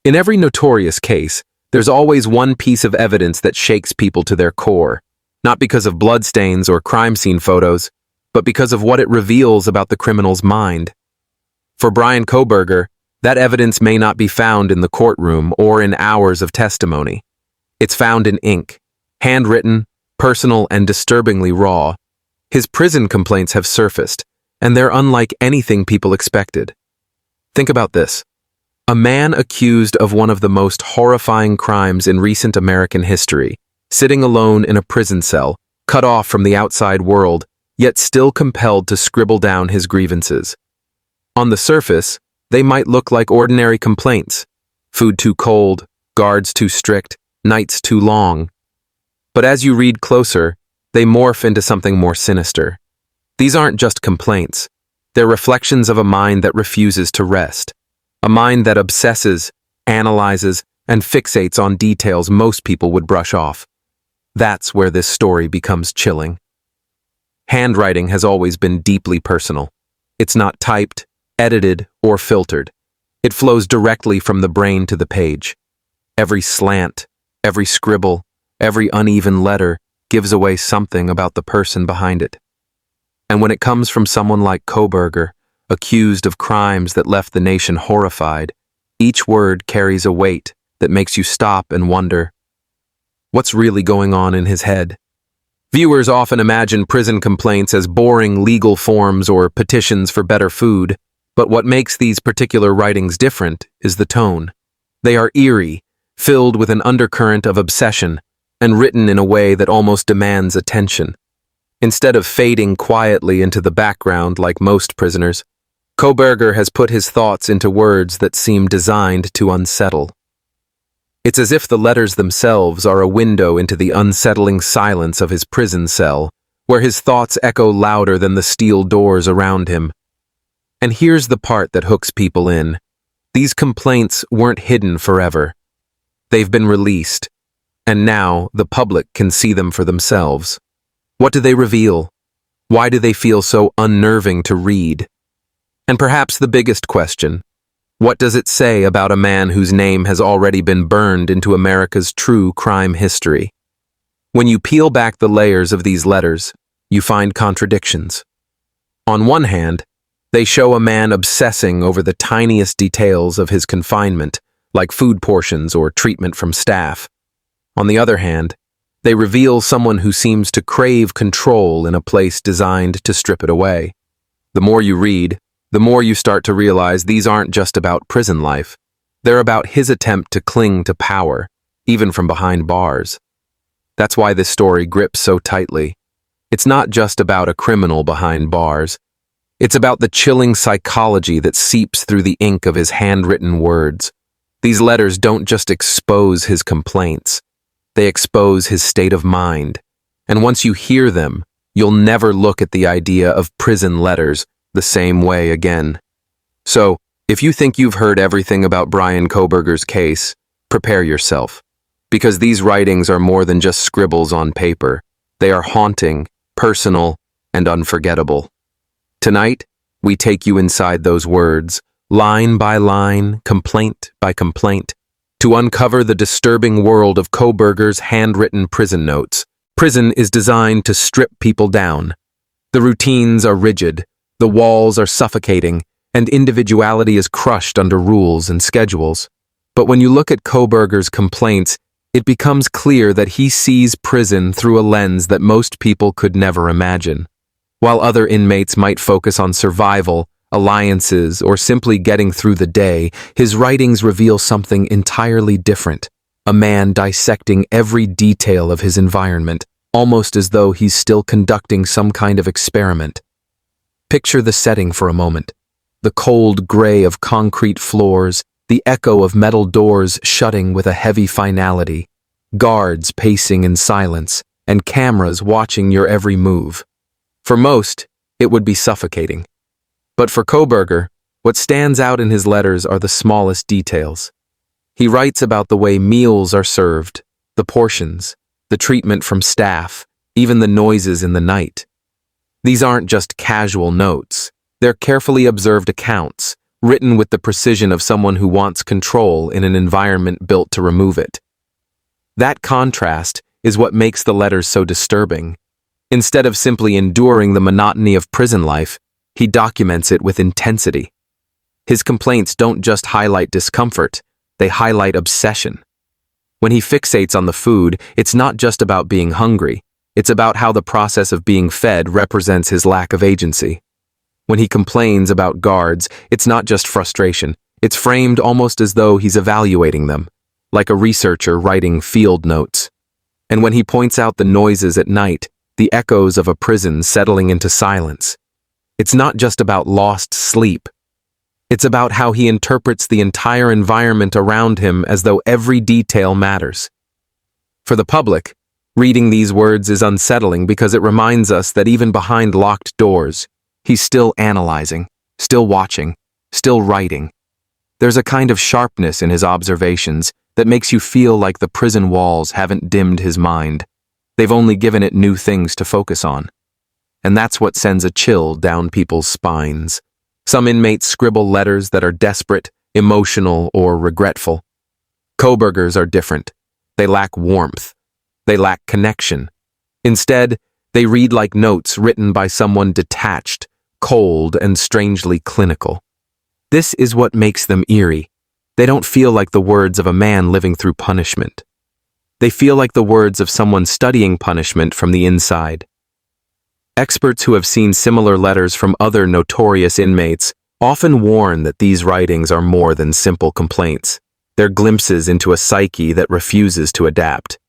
In every notorious case, there's always one piece of evidence that shakes people to their core, not because of bloodstains or crime scene photos, but because of what it reveals about the criminal's mind. For Bryan Kohberger, that evidence may not be found in the courtroom or in hours of testimony. It's found in ink, handwritten, personal, and disturbingly raw. His prison complaints have surfaced, and they're unlike anything people expected. Think about this. A man accused of one of the most horrifying crimes in recent American history, sitting alone in a prison cell, cut off from the outside world, yet still compelled to scribble down his grievances. On the surface, they might look like ordinary complaints. Food too cold, guards too strict, nights too long. But as you read closer, they morph into something more sinister. These aren't just complaints. They're reflections of a mind that refuses to rest. A mind that obsesses, analyzes, and fixates on details most people would brush off. That's where this story becomes chilling. Handwriting has always been deeply personal. It's not typed, edited, or filtered. It flows directly from the brain to the page. Every slant, every scribble, every uneven letter gives away something about the person behind it. And when it comes from someone like Kohberger, accused of crimes that left the nation horrified, each word carries a weight that makes you stop and wonder, what's really going on in his head? Viewers often imagine prison complaints as boring legal forms or petitions for better food, but what makes these particular writings different is the tone. They are eerie, filled with an undercurrent of obsession, and written in a way that almost demands attention. Instead of fading quietly into the background like most prisoners, Kohberger has put his thoughts into words that seem designed to unsettle. It's as if the letters themselves are a window into the unsettling silence of his prison cell, where his thoughts echo louder than the steel doors around him. And here's the part that hooks people in. These complaints weren't hidden forever. They've been released, and now the public can see them for themselves. What do they reveal? Why do they feel so unnerving to read? And perhaps the biggest question, what does it say about a man whose name has already been burned into America's true crime history? When you peel back the layers of these letters, you find contradictions. On one hand, they show a man obsessing over the tiniest details of his confinement, like food portions or treatment from staff. On the other hand, they reveal someone who seems to crave control in a place designed to strip it away. The more you read, the more you start to realize these aren't just about prison life. They're about his attempt to cling to power, even from behind bars. That's why this story grips so tightly. It's not just about a criminal behind bars. It's about the chilling psychology that seeps through the ink of his handwritten words. These letters don't just expose his complaints. They expose his state of mind. And once you hear them, you'll never look at the idea of prison letters the same way again. So, if you think you've heard everything about Bryan Kohberger's case, prepare yourself. Because these writings are more than just scribbles on paper. They are haunting, personal, and unforgettable. Tonight, we take you inside those words, line by line, complaint by complaint, to uncover the disturbing world of Kohberger's handwritten prison notes. Prison is designed to strip people down. The routines are rigid, the walls are suffocating, and individuality is crushed under rules and schedules. But when you look at Kohberger's complaints, it becomes clear that he sees prison through a lens that most people could never imagine. While other inmates might focus on survival, alliances, or simply getting through the day, his writings reveal something entirely different. A man dissecting every detail of his environment, almost as though he's still conducting some kind of experiment. Picture the setting for a moment. The cold gray of concrete floors, the echo of metal doors shutting with a heavy finality, guards pacing in silence, and cameras watching your every move. For most, it would be suffocating. But for Kohberger, what stands out in his letters are the smallest details. He writes about the way meals are served, the portions, the treatment from staff, even the noises in the night. These aren't just casual notes. They're carefully observed accounts, written with the precision of someone who wants control in an environment built to remove it. That contrast is what makes the letters so disturbing. Instead of simply enduring the monotony of prison life, he documents it with intensity. His complaints don't just highlight discomfort, they highlight obsession. When he fixates on the food, it's not just about being hungry, it's about how the process of being fed represents his lack of agency. When he complains about guards, it's not just frustration, it's framed almost as though he's evaluating them, like a researcher writing field notes. And when he points out the noises at night, the echoes of a prison settling into silence, it's not just about lost sleep. It's about how he interprets the entire environment around him as though every detail matters. For the public, reading these words is unsettling because it reminds us that even behind locked doors, he's still analyzing, still watching, still writing. There's a kind of sharpness in his observations that makes you feel like the prison walls haven't dimmed his mind. They've only given it new things to focus on. And that's what sends a chill down people's spines. Some inmates scribble letters that are desperate, emotional, or regretful. Kohbergers are different. They lack warmth. They lack connection. Instead, they read like notes written by someone detached, cold, and strangely clinical. This is what makes them eerie. They don't feel like the words of a man living through punishment. They feel like the words of someone studying punishment from the inside. Experts who have seen similar letters from other notorious inmates often warn that these writings are more than simple complaints. They're glimpses into a psyche that refuses to adapt.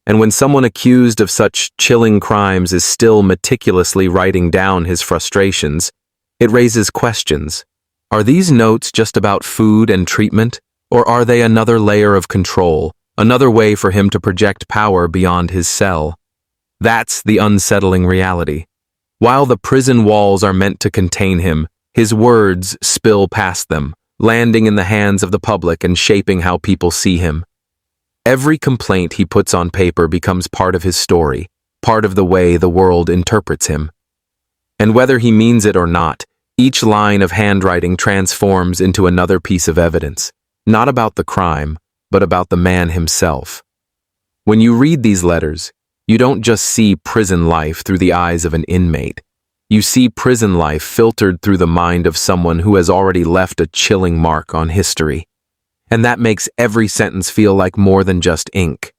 And when someone accused of such chilling crimes is still meticulously writing down his frustrations, it raises questions. Are these notes just about food and treatment, or are they another layer of control, another way for him to project power beyond his cell? That's the unsettling reality. While the prison walls are meant to contain him, his words spill past them, landing in the hands of the public and shaping how people see him. Every complaint he puts on paper becomes part of his story, part of the way the world interprets him. And whether he means it or not, each line of handwriting transforms into another piece of evidence, not about the crime, but about the man himself. When you read these letters, you don't just see prison life through the eyes of an inmate. You see prison life filtered through the mind of someone who has already left a chilling mark on history. And that makes every sentence feel like more than just ink.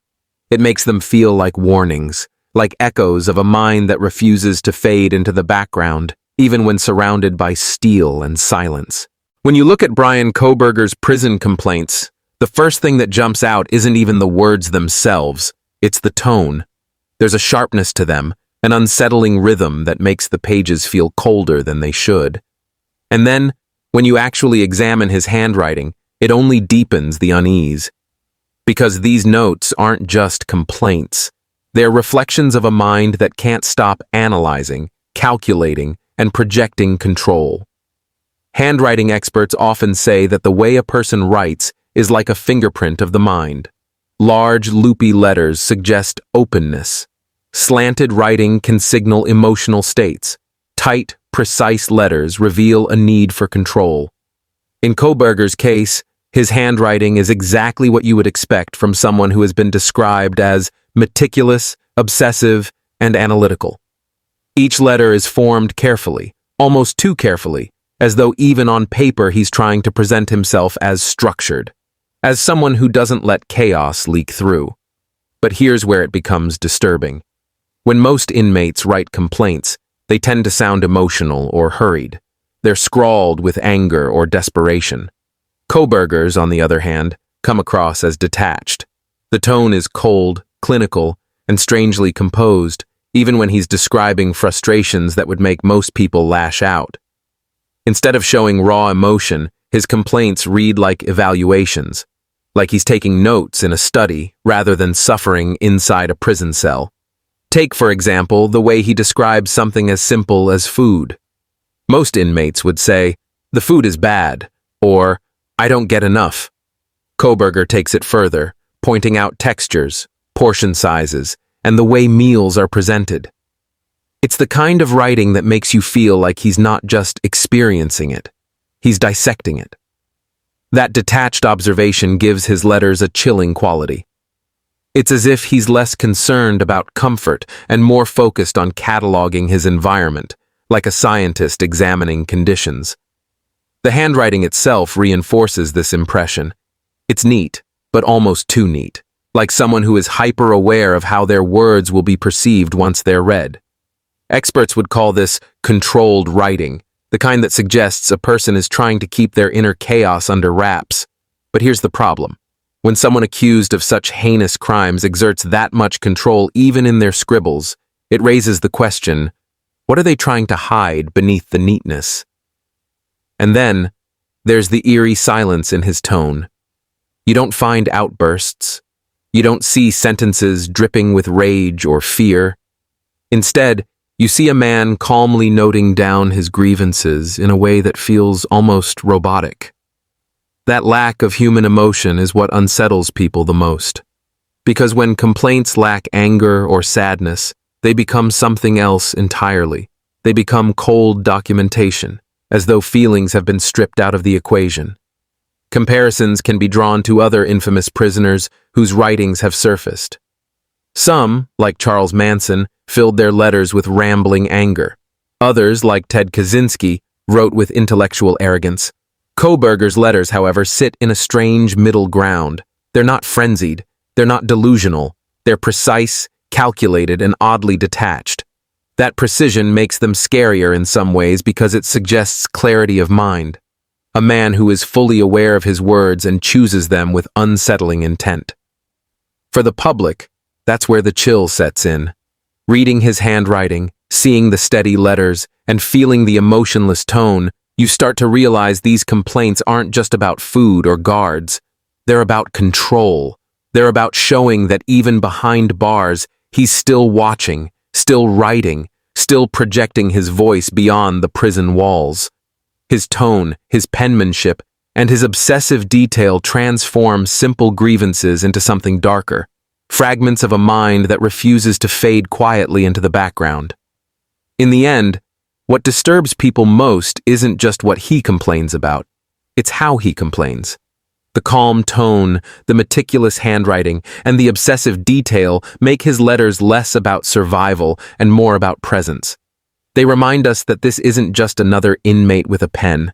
It makes them feel like warnings, like echoes of a mind that refuses to fade into the background, even when surrounded by steel and silence. When you look at Bryan Kohberger's prison complaints, the first thing that jumps out isn't even the words themselves, it's the tone. There's a sharpness to them, an unsettling rhythm that makes the pages feel colder than they should. And then, when you actually examine his handwriting, it only deepens the unease. Because these notes aren't just complaints. They're reflections of a mind that can't stop analyzing, calculating, and projecting control. Handwriting experts often say that the way a person writes is like a fingerprint of the mind. Large, loopy letters suggest openness. Slanted writing can signal emotional states. Tight, precise letters reveal a need for control. In Kohberger's case, his handwriting is exactly what you would expect from someone who has been described as meticulous, obsessive, and analytical. Each letter is formed carefully, almost too carefully, as though even on paper he's trying to present himself as structured, as someone who doesn't let chaos leak through. But here's where it becomes disturbing. When most inmates write complaints, they tend to sound emotional or hurried. They're scrawled with anger or desperation. Kohberger's, on the other hand, come across as detached. The tone is cold, clinical, and strangely composed, even when he's describing frustrations that would make most people lash out. Instead of showing raw emotion, his complaints read like evaluations, like he's taking notes in a study rather than suffering inside a prison cell. Take, for example, the way he describes something as simple as food. Most inmates would say, "The food is bad," or "I don't get enough." Kohberger takes it further, pointing out textures, portion sizes, and the way meals are presented. It's the kind of writing that makes you feel like he's not just experiencing it. he's dissecting it. That detached observation gives his letters a chilling quality. It's as if he's less concerned about comfort and more focused on cataloging his environment, like a scientist examining conditions. The handwriting itself reinforces this impression. It's neat, but almost too neat, like someone who is hyper-aware of how their words will be perceived once they're read. Experts would call this controlled writing, the kind that suggests a person is trying to keep their inner chaos under wraps. But here's the problem. When someone accused of such heinous crimes exerts that much control even in their scribbles, it raises the question, what are they trying to hide beneath the neatness? And then, there's the eerie silence in his tone. You don't find outbursts. You don't see sentences dripping with rage or fear. Instead, you see a man calmly noting down his grievances in a way that feels almost robotic. That lack of human emotion is what unsettles people the most. Because when complaints lack anger or sadness, they become something else entirely. They become cold documentation, as though feelings have been stripped out of the equation. Comparisons can be drawn to other infamous prisoners whose writings have surfaced. Some, like Charles Manson, filled their letters with rambling anger. Others, like Ted Kaczynski, wrote with intellectual arrogance. Kohberger's letters, however, sit in a strange middle ground. They're not frenzied. They're not delusional. They're precise, calculated, and oddly detached. That precision makes them scarier in some ways because it suggests clarity of mind. A man who is fully aware of his words and chooses them with unsettling intent. For the public, that's where the chill sets in. Reading his handwriting, seeing the steady letters, and feeling the emotionless tone, you start to realize these complaints aren't just about food or guards. They're about control. They're about showing that even behind bars, he's still watching, still writing, still projecting his voice beyond the prison walls. His tone, his penmanship, and his obsessive detail transform simple grievances into something darker, fragments of a mind that refuses to fade quietly into the background. In the end, what disturbs people most isn't just what he complains about, it's how he complains. The calm tone, the meticulous handwriting, and the obsessive detail make his letters less about survival and more about presence. They remind us that this isn't just another inmate with a pen.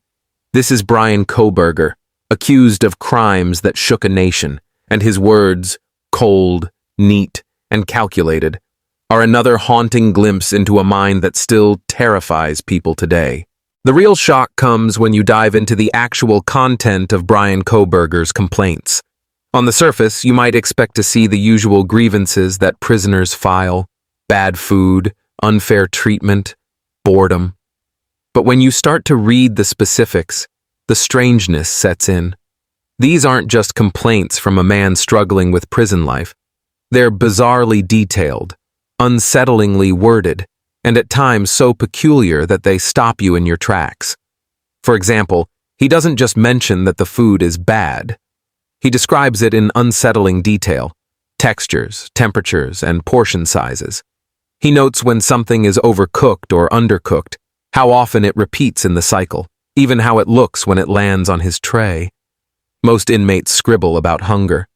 This is Bryan Kohberger, accused of crimes that shook a nation, and his words, cold, neat, and calculated, are another haunting glimpse into a mind that still terrifies people today. The real shock comes when you dive into the actual content of Bryan Kohberger's complaints. On the surface, you might expect to see the usual grievances that prisoners file: bad food, unfair treatment, boredom. But when you start to read the specifics, the strangeness sets in. These aren't just complaints from a man struggling with prison life. They're bizarrely detailed, unsettlingly worded, and at times so peculiar that they stop you in your tracks. For example, he doesn't just mention that the food is bad. He describes it in unsettling detail: textures, temperatures, and portion sizes. He notes when something is overcooked or undercooked, how often it repeats in the cycle, even how it looks when it lands on his tray. Most inmates scribble about hunger.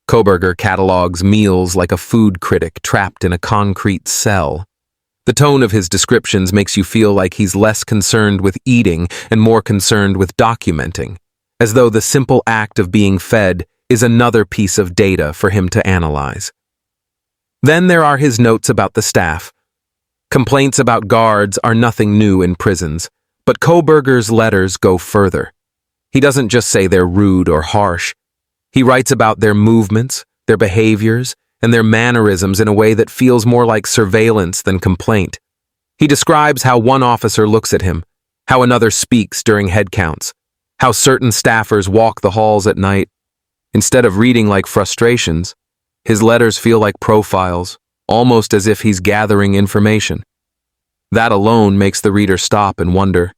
Kohberger catalogs meals like a food critic trapped in a concrete cell. The tone of his descriptions makes you feel like he's less concerned with eating and more concerned with documenting, as though the simple act of being fed is another piece of data for him to analyze. Then there are his notes about the staff. Complaints about guards are nothing new in prisons, but Kohberger's letters go further. He doesn't just say they're rude or harsh. He writes about their movements, their behaviors, and their mannerisms in a way that feels more like surveillance than complaint. He describes how one officer looks at him, how another speaks during head counts, how certain staffers walk the halls at night. Instead of reading like frustrations, his letters feel like profiles, almost as if he's gathering information. That alone makes the reader stop and wonder,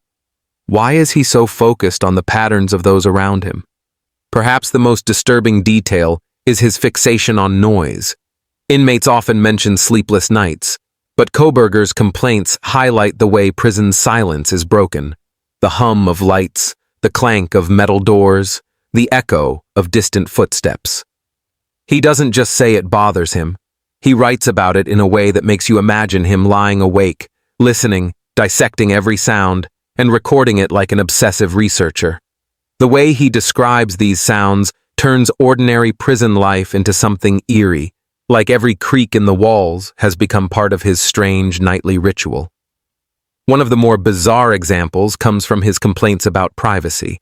why is he so focused on the patterns of those around him? Perhaps the most disturbing detail is his fixation on noise. Inmates often mention sleepless nights, but Kohberger's complaints highlight the way prison silence is broken. The hum of lights, the clank of metal doors, the echo of distant footsteps. He doesn't just say it bothers him. He writes about it in a way that makes you imagine him lying awake, listening, dissecting every sound, and recording it like an obsessive researcher. The way he describes these sounds turns ordinary prison life into something eerie, like every creak in the walls has become part of his strange nightly ritual. One of the more bizarre examples comes from his complaints about privacy.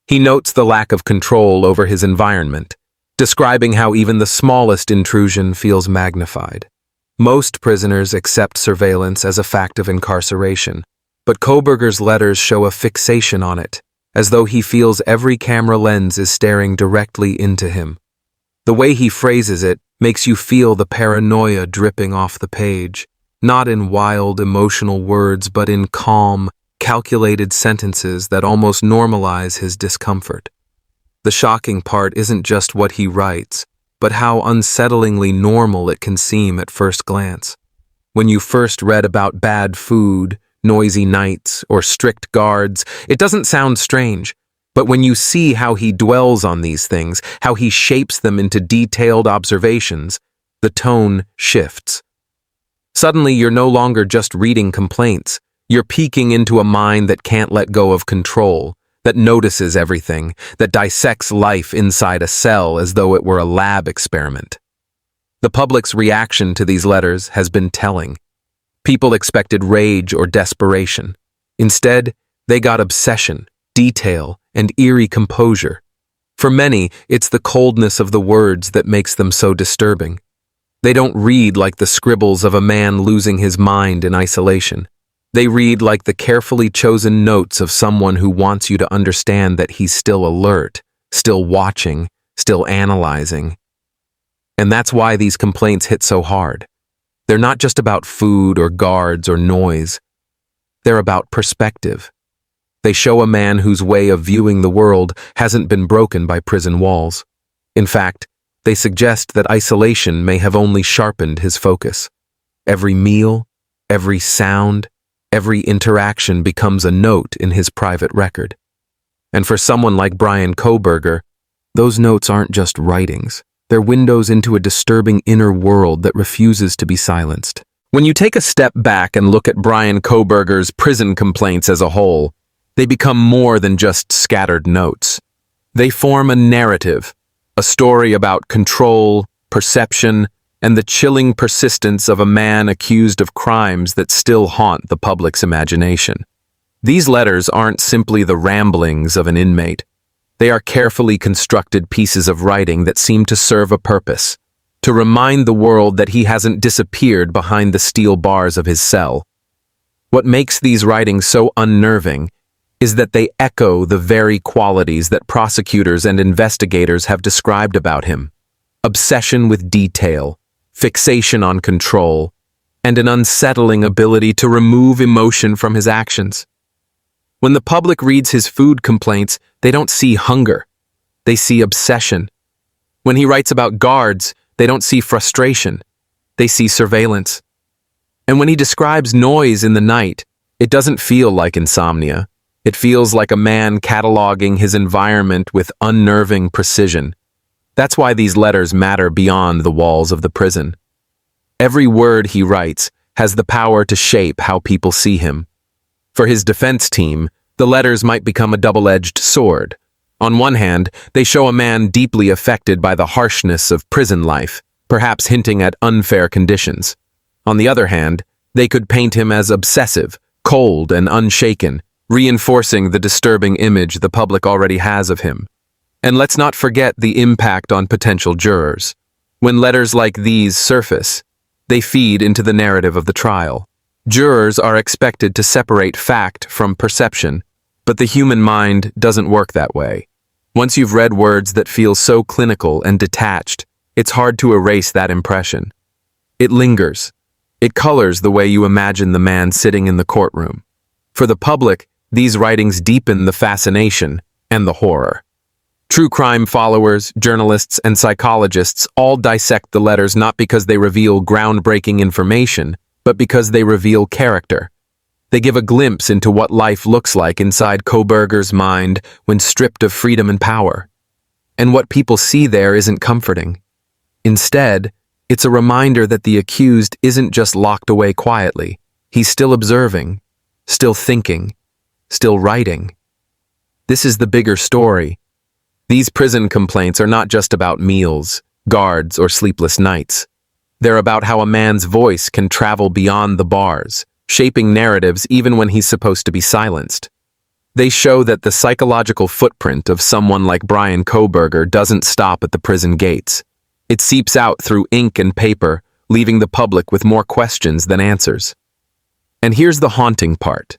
He notes the lack of control over his environment, describing how even the smallest intrusion feels magnified. Most prisoners accept surveillance as a fact of incarceration, but Kohberger's letters show a fixation on it, as though he feels every camera lens is staring directly into him. The way he phrases it makes you feel the paranoia dripping off the page, not in wild, emotional words, but in calm, calculated sentences that almost normalize his discomfort. The shocking part isn't just what he writes, but how unsettlingly normal it can seem at first glance. When you first read about bad food, noisy nights, or strict guards, it doesn't sound strange. But when you see how he dwells on these things, how he shapes them into detailed observations, the tone shifts. Suddenly, you're no longer just reading complaints. You're peeking into a mind that can't let go of control, that notices everything, that dissects life inside a cell as though it were a lab experiment. The public's reaction to these letters has been telling. People expected rage or desperation. Instead, they got obsession, detail, and eerie composure. For many, it's the coldness of the words that makes them so disturbing. They don't read like the scribbles of a man losing his mind in isolation. They read like the carefully chosen notes of someone who wants you to understand that he's still alert, still watching, still analyzing. And that's why these complaints hit so hard. They're not just about food or guards or noise. They're about perspective. They show a man whose way of viewing the world hasn't been broken by prison walls. In fact, they suggest that isolation may have only sharpened his focus. Every meal, every sound, every interaction becomes a note in his private record. And for someone like Bryan Kohberger, those notes aren't just writings. They're windows into a disturbing inner world that refuses to be silenced. When you take a step back and look at Bryan Kohberger's prison complaints as a whole, they become more than just scattered notes. They form a narrative, a story about control, perception, and the chilling persistence of a man accused of crimes that still haunt the public's imagination. These letters aren't simply the ramblings of an inmate. They are carefully constructed pieces of writing that seem to serve a purpose, to remind the world that he hasn't disappeared behind the steel bars of his cell. What makes these writings so unnerving is that they echo the very qualities that prosecutors and investigators have described about him: obsession with detail, fixation on control, and an unsettling ability to remove emotion from his actions. When the public reads his food complaints, they don't see hunger. They see obsession. When he writes about guards, they don't see frustration. They see surveillance. And when he describes noise in the night, it doesn't feel like insomnia. It feels like a man cataloging his environment with unnerving precision. That's why these letters matter beyond the walls of the prison. Every word he writes has the power to shape how people see him. For his defense team, the letters might become a double-edged sword. On one hand, they show a man deeply affected by the harshness of prison life, perhaps hinting at unfair conditions. On the other hand, they could paint him as obsessive, cold, and unshaken, reinforcing the disturbing image the public already has of him. And let's not forget the impact on potential jurors. When letters like these surface, they feed into the narrative of the trial. Jurors are expected to separate fact from perception, but the human mind doesn't work that way. Once you've read words that feel so clinical and detached, it's hard to erase that impression. It lingers. It colors the way you imagine the man sitting in the courtroom. For the public, these writings deepen the fascination and the horror. True crime followers, journalists, and psychologists all dissect the letters not because they reveal groundbreaking information, but because they reveal character. They give a glimpse into what life looks like inside Kohberger's mind when stripped of freedom and power. And what people see there isn't comforting. Instead, it's a reminder that the accused isn't just locked away quietly. He's still observing, still thinking, still writing. This is the bigger story. These prison complaints are not just about meals, guards, or sleepless nights. They're about how a man's voice can travel beyond the bars, shaping narratives even when he's supposed to be silenced. They show that the psychological footprint of someone like Bryan Kohberger doesn't stop at the prison gates. It seeps out through ink and paper, leaving the public with more questions than answers. And here's the haunting part.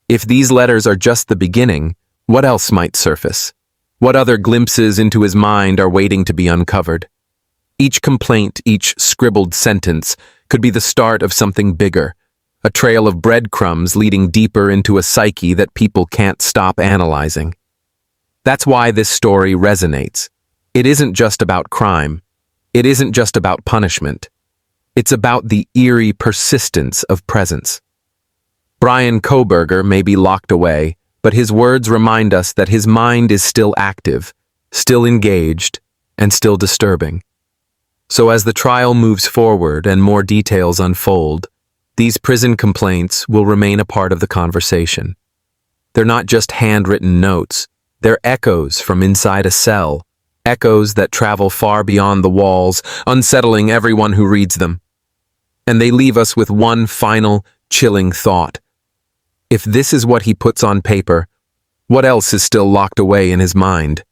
If these letters are just the beginning, what else might surface? What other glimpses into his mind are waiting to be uncovered? Each complaint, each scribbled sentence, could be the start of something bigger, a trail of breadcrumbs leading deeper into a psyche that people can't stop analyzing. That's why this story resonates. It isn't just about crime. It isn't just about punishment. It's about the eerie persistence of presence. Bryan Kohberger may be locked away, but his words remind us that his mind is still active, still engaged, and still disturbing. So as the trial moves forward and more details unfold, these prison complaints will remain a part of the conversation. They're not just handwritten notes, they're echoes from inside a cell, echoes that travel far beyond the walls, unsettling everyone who reads them. And they leave us with one final, chilling thought. If this is what he puts on paper, what else is still locked away in his mind?